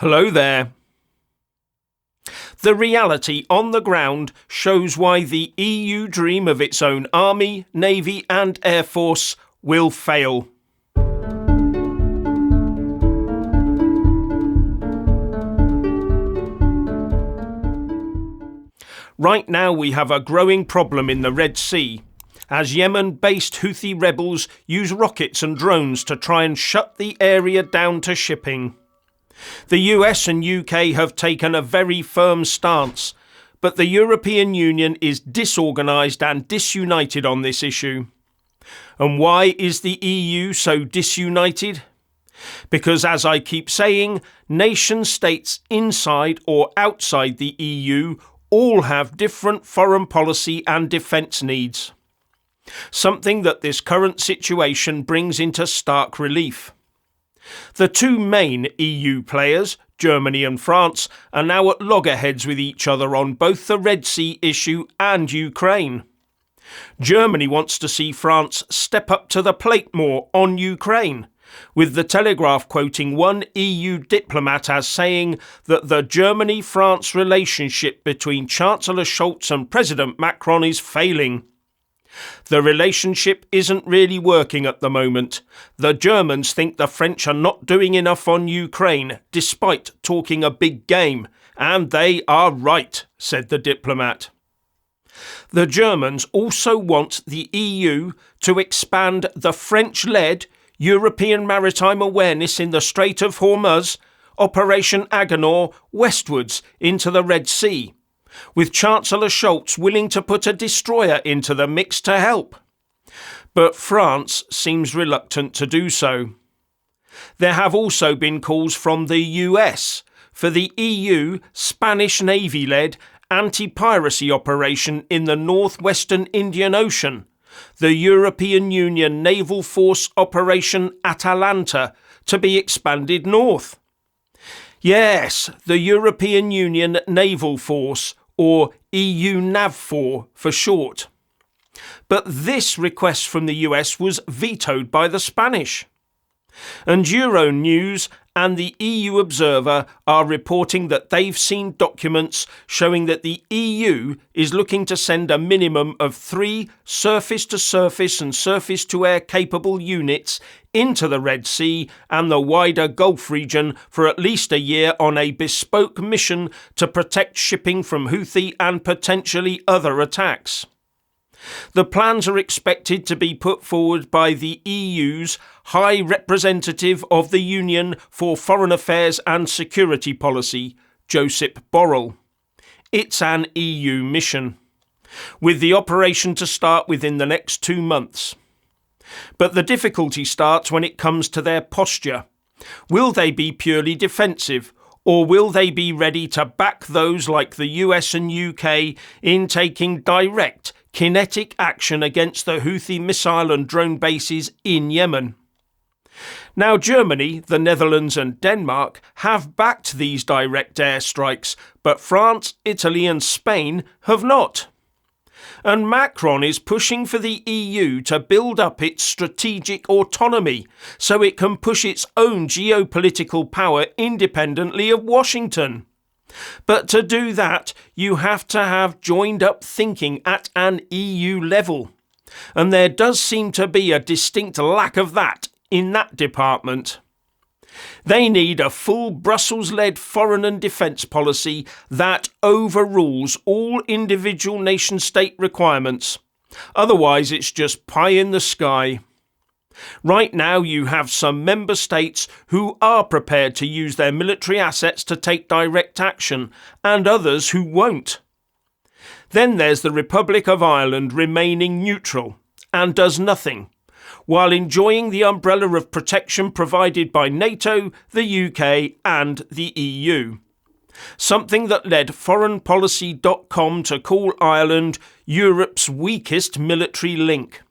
Hello there. The reality on the ground shows why the EU dream of its own army, navy and air force will fail. Right now we have a growing problem in the Red Sea, as Yemen-based Houthi rebels use rockets and drones to try and shut the area down to shipping. The US and UK have taken a very firm stance, but the European Union is disorganised and disunited on this issue. And why is the EU so disunited? Because, as I keep saying, nation-states inside or outside the EU all have different foreign policy and defence needs. Something that this current situation brings into stark relief. The two main EU players, Germany and France, are now at loggerheads with each other on both the Red Sea issue and Ukraine. Germany wants to see France step up to the plate more on Ukraine, with the Telegraph quoting one EU diplomat as saying that the Germany-France relationship between Chancellor Scholz and President Macron is failing. The relationship isn't really working at the moment. The Germans think the French are not doing enough on Ukraine, despite talking a big game, and they are right, said the diplomat. The Germans also want the EU to expand the French-led European Maritime Awareness in the Strait of Hormuz, Operation Agenor, westwards into the Red Sea, with Chancellor Scholz willing to put a destroyer into the mix to help. But France seems reluctant to do so. There have also been calls from the US for the EU Spanish Navy-led anti-piracy operation in the northwestern Indian Ocean, the European Union Naval Force Operation Atalanta, to be expanded north. Yes, the European Union Naval Force, or EU NAVFOR for short. But this request from the US was vetoed by the Spanish. And Euronews and the EU Observer are reporting that they've seen documents showing that the EU is looking to send a minimum of 3 surface-to-surface and surface-to-air capable units into the Red Sea and the wider Gulf region for at least a year on a bespoke mission to protect shipping from Houthi and potentially other attacks. The plans are expected to be put forward by the EU's High Representative of the Union for Foreign Affairs and Security Policy, Josep Borrell. It's an EU mission, with the operation to start within the next 2 months. But the difficulty starts when it comes to their posture. Will they be purely defensive, or will they be ready to back those like the US and UK in taking direct, kinetic action against the Houthi missile and drone bases in Yemen? Now, Germany, the Netherlands and Denmark have backed these direct airstrikes, but France, Italy and Spain have not. And Macron is pushing for the EU to build up its strategic autonomy so it can push its own geopolitical power independently of Washington. But to do that, you have to have joined up thinking at an EU level. And there does seem to be a distinct lack of that in that department. They need a full Brussels-led foreign and defence policy that overrules all individual nation-state requirements. Otherwise, it's just pie in the sky. Right now you have some member states who are prepared to use their military assets to take direct action, and others who won't. Then there's the Republic of Ireland remaining neutral and does nothing, while enjoying the umbrella of protection provided by NATO, the UK and the EU. Something that led foreignpolicy.com to call Ireland Europe's weakest military link.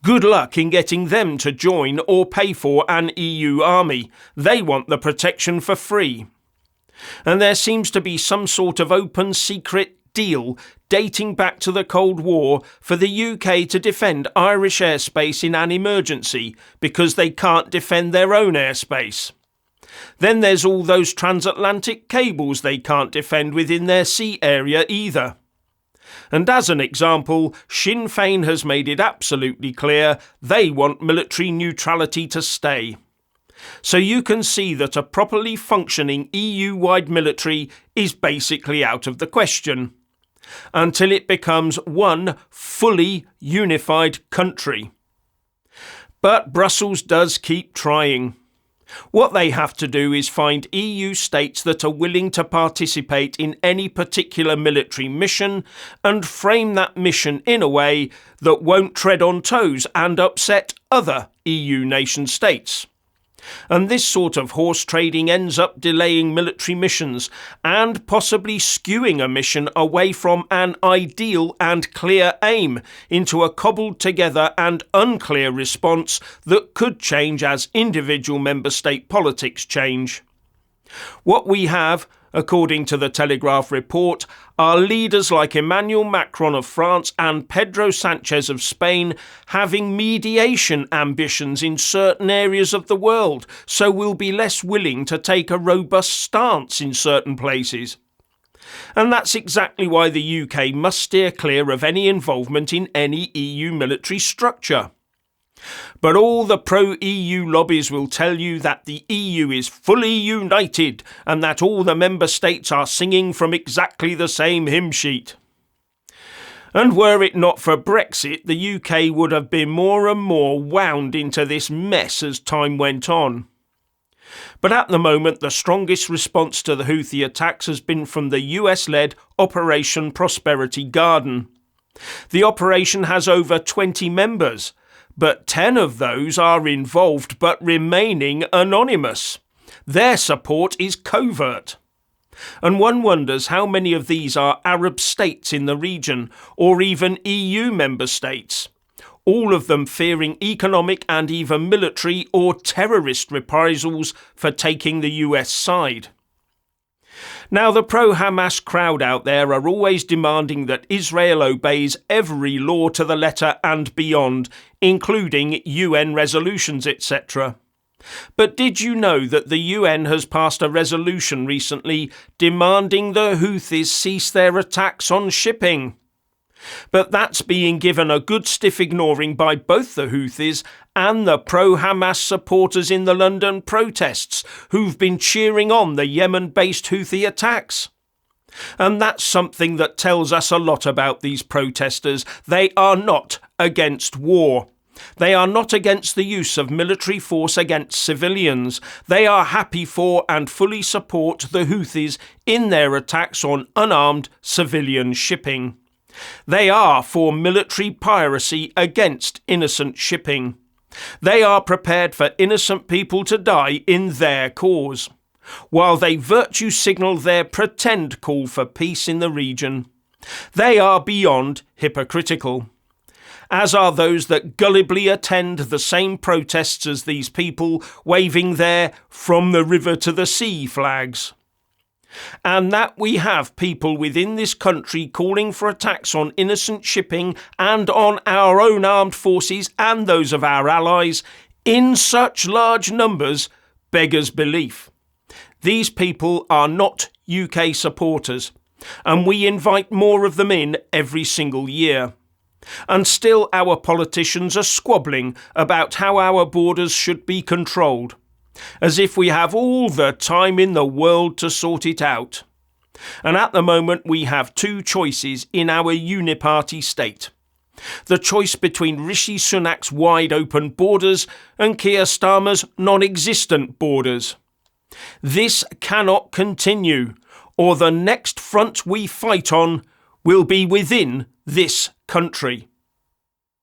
Good luck in getting them to join or pay for an EU army. They want the protection for free. And there seems to be some sort of open secret deal dating back to the Cold War for the UK to defend Irish airspace in an emergency because they can't defend their own airspace. Then there's all those transatlantic cables they can't defend within their sea area either. And as an example, Sinn Féin has made it absolutely clear they want military neutrality to stay. So you can see that a properly functioning EU-wide military is basically out of the question, until it becomes one fully unified country. But Brussels does keep trying. What they have to do is find EU states that are willing to participate in any particular military mission and frame that mission in a way that won't tread on toes and upset other EU nation states. And this sort of horse trading ends up delaying military missions and possibly skewing a mission away from an ideal and clear aim into a cobbled together and unclear response that could change as individual member state politics change. What we have, according to the Telegraph report, are leaders like Emmanuel Macron of France and Pedro Sanchez of Spain having mediation ambitions in certain areas of the world, so will be less willing to take a robust stance in certain places. And that's exactly why the UK must steer clear of any involvement in any EU military structure. But all the pro-EU lobbies will tell you that the EU is fully united and that all the member states are singing from exactly the same hymn sheet. And were it not for Brexit, the UK would have been more and more wound into this mess as time went on. But at the moment, the strongest response to the Houthi attacks has been from the US-led Operation Prosperity Garden. The operation has over 20 members, but 10 of those are involved but remaining anonymous. Their support is covert. And one wonders how many of these are Arab states in the region, or even EU member states, all of them fearing economic and even military or terrorist reprisals for taking the US side. Now, the pro-Hamas crowd out there are always demanding that Israel obeys every law to the letter and beyond, including UN resolutions, etc. But did you know that the UN has passed a resolution recently demanding the Houthis cease their attacks on shipping? But that's being given a good stiff ignoring by both the Houthis and the pro-Hamas supporters in the London protests who've been cheering on the Yemen-based Houthi attacks. And that's something that tells us a lot about these protesters. They are not against war. They are not against the use of military force against civilians. They are happy for and fully support the Houthis in their attacks on unarmed civilian shipping. They are for military piracy against innocent shipping. They are prepared for innocent people to die in their cause, while they virtue signal their pretend call for peace in the region. They are beyond hypocritical, as are those that gullibly attend the same protests as these people, waving their "from the river to the sea" flags. And that we have people within this country calling for attacks on innocent shipping and on our own armed forces and those of our allies in such large numbers beggars belief. These people are not UK supporters, and we invite more of them in every single year. And still our politicians are squabbling about how our borders should be controlled, as if we have all the time in the world to sort it out. And at the moment we have two choices in our uniparty state. The choice between Rishi Sunak's wide open borders and Keir Starmer's non-existent borders. This cannot continue, or the next front we fight on will be within this country.